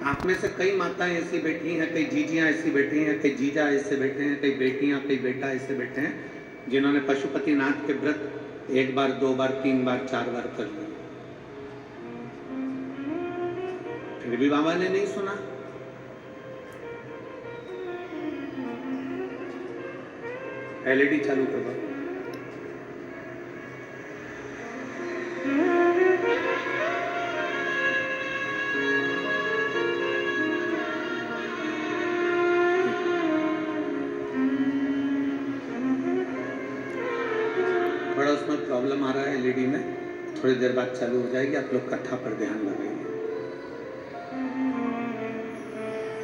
आप में से कई माताएं ऐसी बैठी हैं, कई जीजियां ऐसी बैठी हैं, कई जीजा ऐसे बैठे हैं, कई बेटियां, कई बेटा ऐसे बैठे हैं जिन्होंने पशुपतिनाथ के व्रत 1 बार, 2 बार, 3 बार, 4 बार कर लिए, फिर भी बाबा ने नहीं सुना। एलईडी चालू कर दो। थोड़ा उसमें प्रॉब्लम आ रहा है एलईडी में, थोड़ी देर बाद चालू हो जाएगी। आप लोग कथा पर ध्यान लगाइए।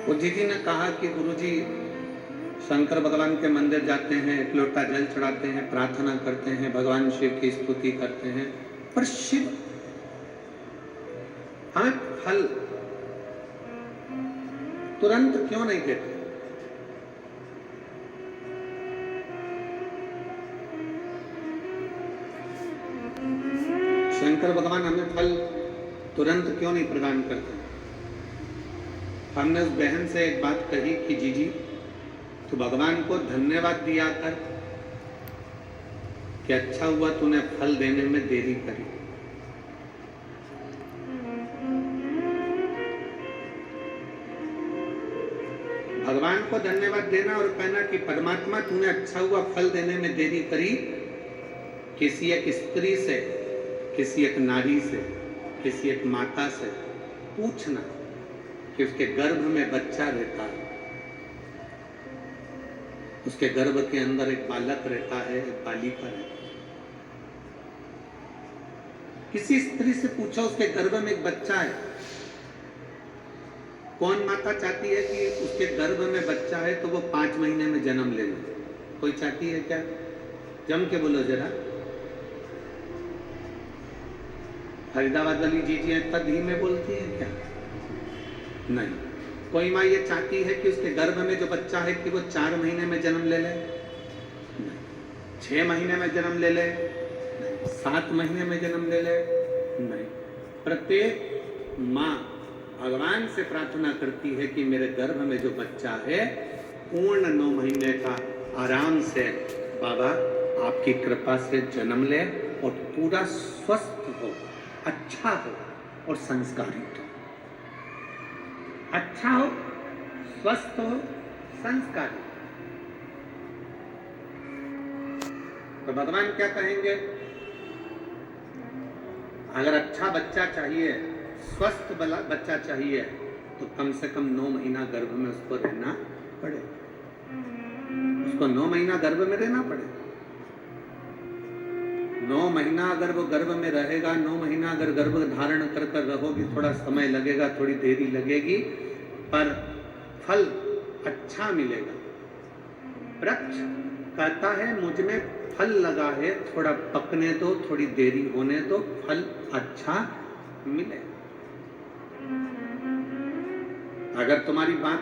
वो जीजी ने कहा कि गुरुजी शंकर भगवान के मंदिर जाते हैं, एक लोटा जल चढ़ाते हैं, प्रार्थना करते हैं, भगवान शिव की स्तुति करते हैं, पर शिव हमें फल तुरंत क्यों नहीं देते? शंकर भगवान हमें फल तुरंत क्यों नहीं प्रदान करते? हमने उस बहन से एक बात कही कि जीजी तू भगवान को धन्यवाद दिया कर कि अच्छा हुआ तूने फल देने में देरी करी। भगवान को धन्यवाद देना और कहना कि परमात्मा तूने अच्छा हुआ फल देने में देरी करी। किसी एक स्त्री से, किसी एक नारी से, किसी एक माता से पूछना कि उसके गर्भ में बच्चा रहता है, उसके गर्भ के अंदर एक बालक रहता है, एक बालिका रहती है। किसी स्त्री से पूछो उसके गर्भ में एक बच्चा है। कौन माता चाहती है कि उसके गर्भ में बच्चा है तो वो 5 महीने में जन्म ले ले? कोई चाहती है क्या? जम के बोलो जरा। फरीदाबाद वाली जीजी इतना धीमे बोलती है क्या? नहीं। कोई माँ ये चाहती है कि उसके गर्भ में जो बच्चा है कि वो 4 महीने में जन्म ले ले? नहीं। 6 महीने में जन्म ले ले? नहीं। 7 महीने में जन्म ले ले? नहीं। प्रत्येक माँ भगवान से प्रार्थना करती है कि मेरे गर्भ में जो बच्चा है पूर्ण 9 महीने का आराम से बाबा आपकी कृपा से जन्म ले और पूरा स्वस्थ हो, अच्छा हो और संस्कारित हो। अच्छा हो, स्वस्थ हो, संस्कारित। तो भगवान क्या कहेंगे? अगर अच्छा बच्चा चाहिए, स्वस्थ बच्चा चाहिए तो कम से कम 9 महीना गर्भ में उसको रहना पड़े। उसको 9 महीना गर्भ में रहना पड़े। 9 महीना अगर वो गर्भ में रहेगा, 9 महीना अगर गर्भ धारण कर कर रहोगी, थोड़ा समय लगेगा, थोड़ी देरी लगेगी, पर फल अच्छा मिलेगा। वृक्ष कहता है मुझ में फल लगा है, थोड़ा पकने दो, थोड़ी देरी होने दो, फल अच्छा मिले। अगर तुम्हारी बात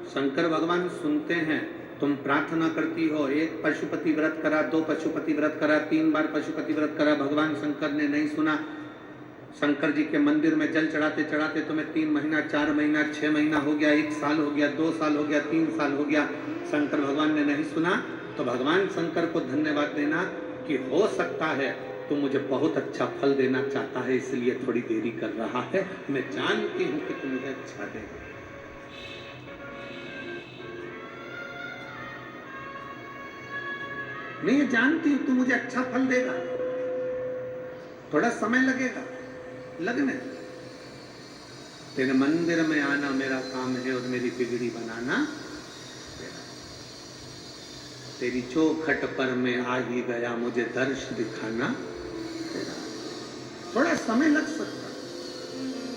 शंकर भगवान सुनते हैं, तुम प्रार्थना करती हो, 1 पशुपति व्रत करा, 2 पशुपति व्रत करा, 3 बार पशुपति व्रत करा, भगवान शंकर ने नहीं सुना। शंकर जी के मंदिर में जल चढ़ाते चढ़ाते तुम्हें 3 महीना, 4 महीना, 6 महीना हो गया, 1 साल हो गया, 2 साल हो गया, 3 साल हो गया, शंकर भगवान ने नहीं सुना, तो भगवान शंकर को धन्यवाद देना कि हो सकता है तो मुझे बहुत अच्छा फल देना चाहता है, इसलिए थोड़ी देरी कर रहा है। मैं जानती हूं कि तुम मुझे अच्छा देगा। मैं ये जानती हूं तू मुझे अच्छा फल देगा, थोड़ा समय लगेगा, लगने। तेरे मंदिर में आना मेरा काम है और मेरी बिगड़ी बनाना तेरा। तेरी चौखट पर मैं आ ही गया, मुझे दर्श दिखाना तेरा। थोड़ा समय लग सकता,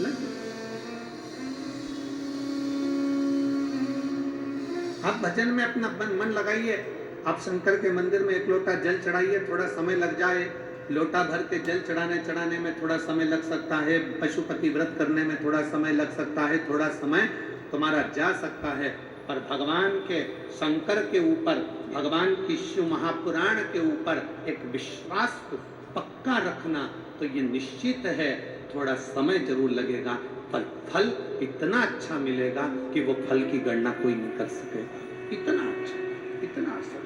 लगे। आप भजन में अपना मन लगाइए, आप शंकर के मंदिर में 1 लोटा जल चढ़ाइए, थोड़ा समय लग जाए। लोटा भर के जल चढ़ाने में थोड़ा समय लग सकता है, पशुपति व्रत करने में थोड़ा समय लग सकता है, थोड़ा समय तुम्हारा जा सकता है, पर भगवान के शंकर के ऊपर, भगवान की शिव महापुराण के ऊपर एक विश्वास को पक्का रखना, तो ये निश्चित है थोड़ा समय जरूर लगेगा, पर फल इतना अच्छा मिलेगा कि वो फल की गणना कोई नहीं कर सकेगा। इतना अच्छा, इतना अच्छा।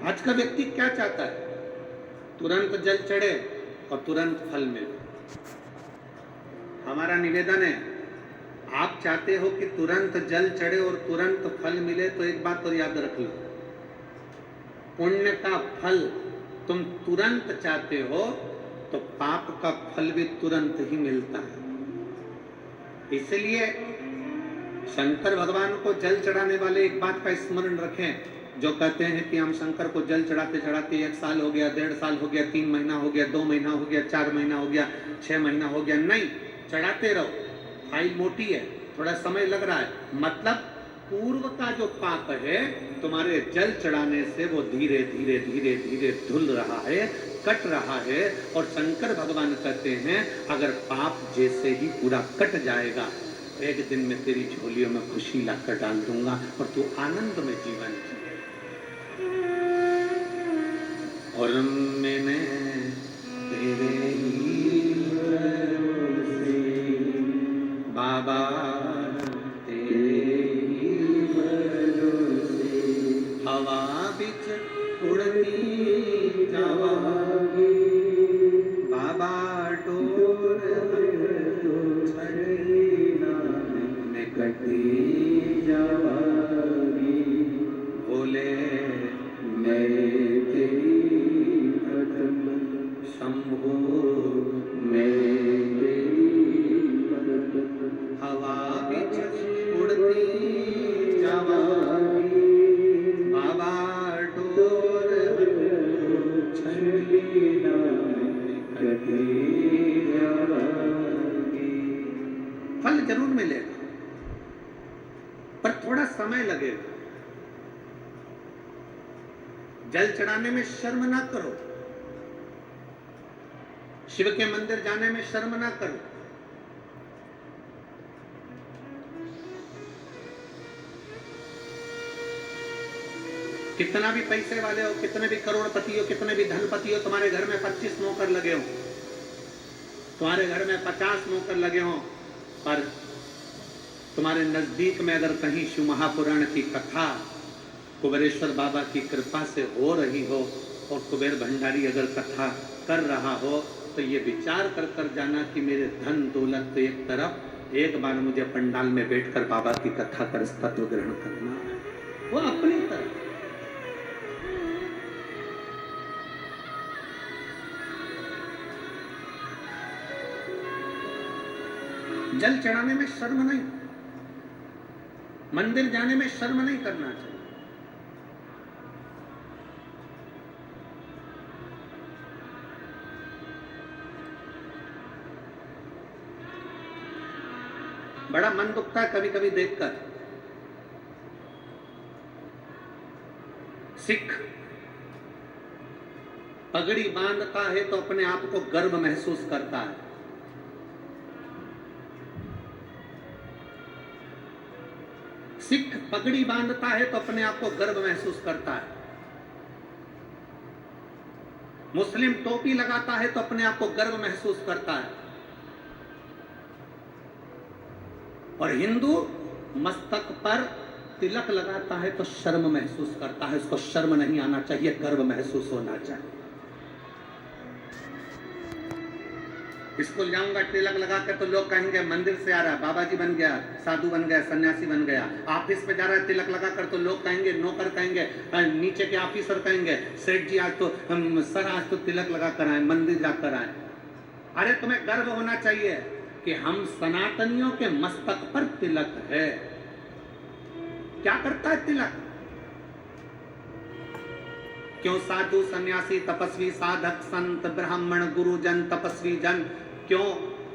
आज का व्यक्ति क्या चाहता है? तुरंत जल चढ़े और तुरंत फल मिले। हमारा निवेदन है, आप चाहते हो कि तुरंत जल चढ़े और तुरंत फल मिले, तो एक बात तो याद रख लो, पुण्य का फल तुम तुरंत चाहते हो तो पाप का फल भी तुरंत ही मिलता है। इसलिए शंकर भगवान को जल चढ़ाने वाले एक बात का स्मरण रखें, जो कहते हैं कि हम शंकर को जल चढ़ाते चढ़ाते 1 साल हो गया, 1.5 साल हो गया, 3 महीना हो गया, 2 महीना हो गया, 4 महीना हो गया, 6 महीना हो गया। नहीं, चढ़ाते रहो। फाइल मोटी है, थोड़ा समय लग रहा है, मतलब पूर्व का जो पाप है तुम्हारे जल चढ़ाने से वो धीरे धीरे धीरे धीरे धुल रहा है, कट रहा है। और शंकर भगवान कहते हैं अगर पाप जैसे ही पूरा कट जाएगा, एक दिन में तेरी झोलियों में खुशी लाकर डाल दूंगा और तू आनंद में जीवन जिए। और मैंने तेरे ही भरोसे बाबा, तेरे ही भरोसे हवा बिच उड़ती जावांगी बाबा, डोर छड़ी में कटी जावांगी। बोले मैं तेरी भक्त शंभो, मैं तेरी भक्त हवा बिच उड़ती जावांगी बाबा, डोर छड़ी में कटी जावांगी। फल जरूर मिलेगा, पर थोड़ा समय लगेगा। जल चढ़ाने में शर्म ना करो, शिव के मंदिर जाने में शर्म ना करो। कितना भी पैसे वाले हो, कितने भी करोड़पति हो, कितने भी धनपति हो, तुम्हारे घर में 25 नौकर लगे हो, तुम्हारे घर में 50 नौकर लगे हो, पर तुम्हारे नजदीक में अगर कहीं शिव महापुराण की कथा कुबेरेश्वर बाबा की कृपा से हो रही हो और कुबेर भंडारी अगर कथा कर रहा हो, तो ये विचार कर कर जाना कि मेरे धन दौलत तो एक तरफ, एक बार मुझे पंडाल में बैठकर बाबा की कथा कर तत्व ग्रहण करना है, वो अपनी तरफ। जल चढ़ाने में शर्म नहीं, मंदिर जाने में शर्म नहीं करना चाहिए। बड़ा मन दुखता है कभी कभी देखकर, सिख पगड़ी बांधता है तो अपने आप को गर्व महसूस करता है, सिख पगड़ी बांधता है तो अपने आप को गर्व महसूस करता है, मुस्लिम टोपी लगाता है तो अपने आप को गर्व महसूस करता है, और हिंदू मस्तक पर तिलक लगाता है तो शर्म महसूस करता है। उसको शर्म नहीं आना चाहिए, गर्व महसूस होना चाहिए। स्कूल जाऊंगा तिलक लगा के तो लोग कहेंगे मंदिर से आ रहा है, बाबा जी बन गया, साधु बन गया, सन्यासी बन गया। ऑफिस में जा रहा है तिलक लगा कर तो लोग कहेंगे, नौकर कहेंगे, नीचे के ऑफिसर कहेंगे, सेठ जी आज तो सर आज तो तिलक लगा कर आए, मंदिर जाकर आए। अरे तुम्हें गर्व होना चाहिए कि हम सनातनियों के मस्तक पर तिलक है। क्या करता है तिलक? क्यों साधु सन्यासी तपस्वी साधक संत ब्राह्मण गुरुजन तपस्वी जन, क्यों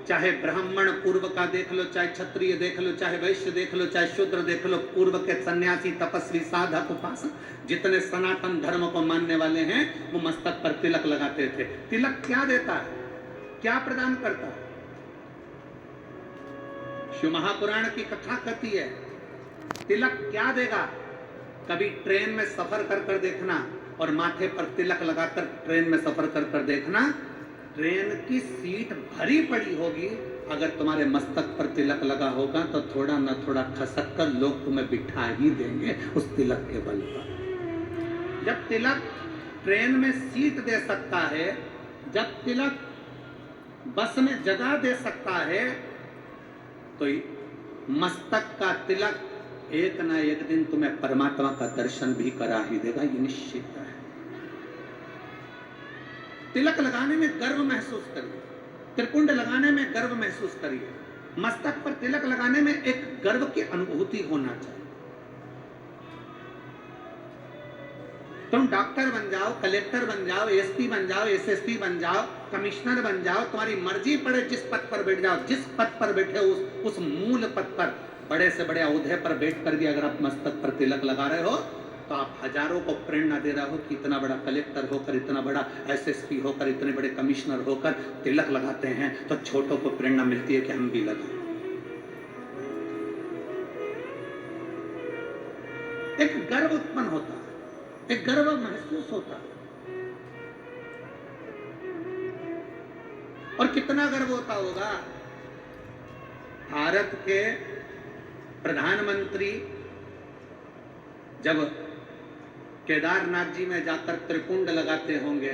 चाहे ब्राह्मण पूर्व का देख लो, चाहे क्षत्रिय देख लो, चाहे वैश्य देख लो, चाहे शूद्र देख लो, पूर्व के सन्यासी तपस्वी साधक उपासक जितने सनातन धर्म को मानने वाले हैं वो मस्तक पर तिलक लगाते थे। तिलक क्या देता है, क्या प्रदान करता है? शिव महापुराण की कथा कहती है तिलक क्या देगा? कभी ट्रेन में सफर कर कर देखना और माथे पर तिलक लगाकर ट्रेन में सफर कर कर देखना, ट्रेन की सीट भरी पड़ी होगी, अगर तुम्हारे मस्तक पर तिलक लगा होगा तो थोड़ा न थोड़ा खसक कर लोग तुम्हें बिठा ही देंगे उस तिलक के बल पर। जब तिलक ट्रेन में सीट दे सकता है, जब तिलक बस में जगह दे सकता है, तो मस्तक का तिलक एक ना एक दिन तुम्हें परमात्मा का दर्शन भी करा ही देगा, ये निश्चित है। तिलक लगाने में गर्व महसूस करिए, त्रिपुंड लगाने में गर्व महसूस करिए, मस्तक पर तिलक लगाने में एक गर्व की अनुभूति होना चाहिए। तुम डॉक्टर बन जाओ, कलेक्टर बन जाओ, एसपी बन जाओ, एसएसपी बन जाओ, कमिश्नर बन जाओ, तुम्हारी मर्जी पड़े जिस पद पर बैठ जाओ, जिस पद पर बैठे उस मूल पद पर, बड़े से बड़े औहदे पर बैठकर भी अगर आप मस्तक पर तिलक लगा रहे हो तो आप हजारों को प्रेरणा दे रहे हो कि इतना बड़ा कलेक्टर होकर, इतना बड़ा एसएसपी होकर, इतने बड़े कमिश्नर होकर तिलक लगाते हैं तो छोटों को प्रेरणा मिलती है कि हम भी लगाएं। एक गर्व उत्पन्न होता है, एक गर्व महसूस होता है। और कितना गर्व होता होगा, भारत के प्रधानमंत्री जब केदारनाथ जी में जाकर त्रिपुंड लगाते होंगे,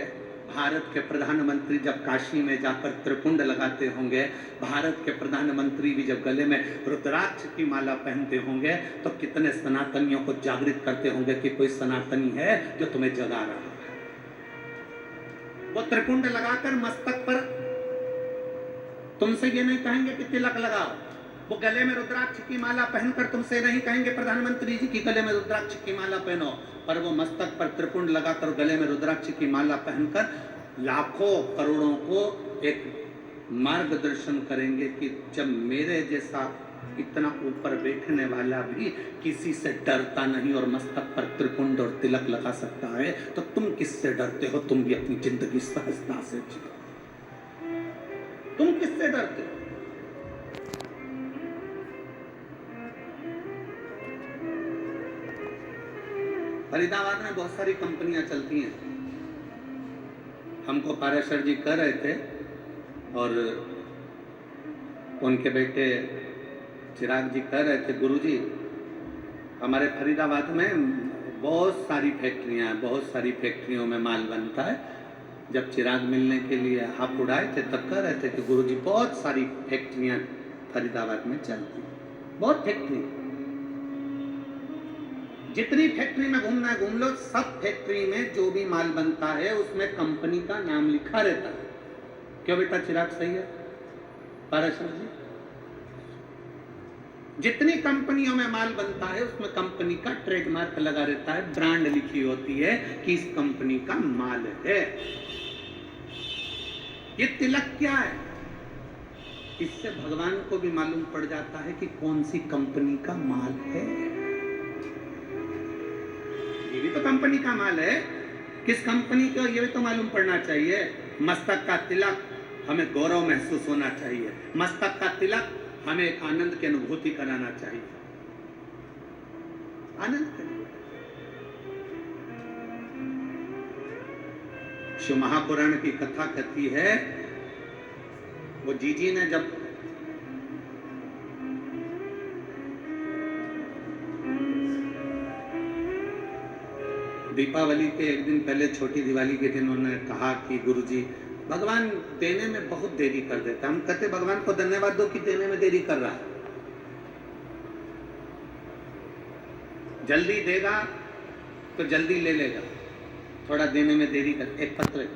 भारत के प्रधानमंत्री जब काशी में जाकर त्रिपुंड लगाते होंगे, भारत के प्रधानमंत्री भी जब गले में रुद्राक्ष की माला पहनते होंगे, तो कितने सनातनियों को जागृत करते होंगे कि कोई सनातनी है जो तुम्हें जगा रहा है। वो त्रिपुंड लगाकर मस्तक पर तुमसे ये नहीं कहेंगे कि तिलक लगाओ, वो गले में रुद्राक्ष की माला पहनकर तुमसे नहीं कहेंगे प्रधानमंत्री जी की गले में रुद्राक्ष की माला पहनो, पर वो मस्तक पर त्रिपुंड लगाकर गले में रुद्राक्ष की माला पहनकर लाखों करोड़ों को एक मार्गदर्शन करेंगे कि जब मेरे जैसा इतना ऊपर बैठने वाला भी किसी से डरता नहीं और मस्तक पर त्रिपुंड और तिलक लगा सकता है, तो तुम किससे डरते हो? तुम भी अपनी जिंदगी सहजता से जियो। तुम किससे डरते हो? फरीदाबाद में बहुत सारी कंपनियां चलती हैं। हमको पाराशर जी कह रहे थे और उनके बेटे चिराग जी कह रहे थे, गुरुजी हमारे फरीदाबाद में बहुत सारी फैक्ट्रियां हैं, बहुत सारी फैक्ट्रियों में माल बनता है। जब चिराग मिलने के लिए हाथ उड़ाए थे तब कह रहे थे कि गुरुजी बहुत सारी फैक्ट्रियां फरीदाबाद में चलती, बहुत फैक्ट्री, जितनी फैक्ट्री में घूमना है घूम लो, सब फैक्ट्री में जो भी माल बनता है उसमें कंपनी का नाम लिखा रहता है। क्यों बेटा चिराग, सही है पाराशर जी? जितनी कंपनियों में माल बनता है उसमें कंपनी का ट्रेडमार्क लगा रहता है, ब्रांड लिखी होती है कि इस कंपनी का माल है। ये तिलक क्या है? इससे भगवान को भी मालूम पड़ जाता है कि कौन सी कंपनी का माल है। ये भी तो कंपनी का माल है, किस कंपनी का ये भी तो मालूम पड़ना चाहिए। मस्तक का तिलक हमें गौरव महसूस होना चाहिए, मस्तक का तिलक हमें एक आनंद की अनुभूति कराना चाहिए, आनंद की। शिव महापुराण की कथा कहती है, वो जीजी ने जब दीपावली के एक दिन पहले, छोटी दिवाली के दिन उन्होंने कहा कि गुरुजी भगवान देने में बहुत देरी कर देता है। हम कहते भगवान को धन्यवाद दो कि देने में देरी कर रहा है, जल्दी देगा तो जल्दी ले लेगा, थोड़ा देने में देरी कर। एक पत्र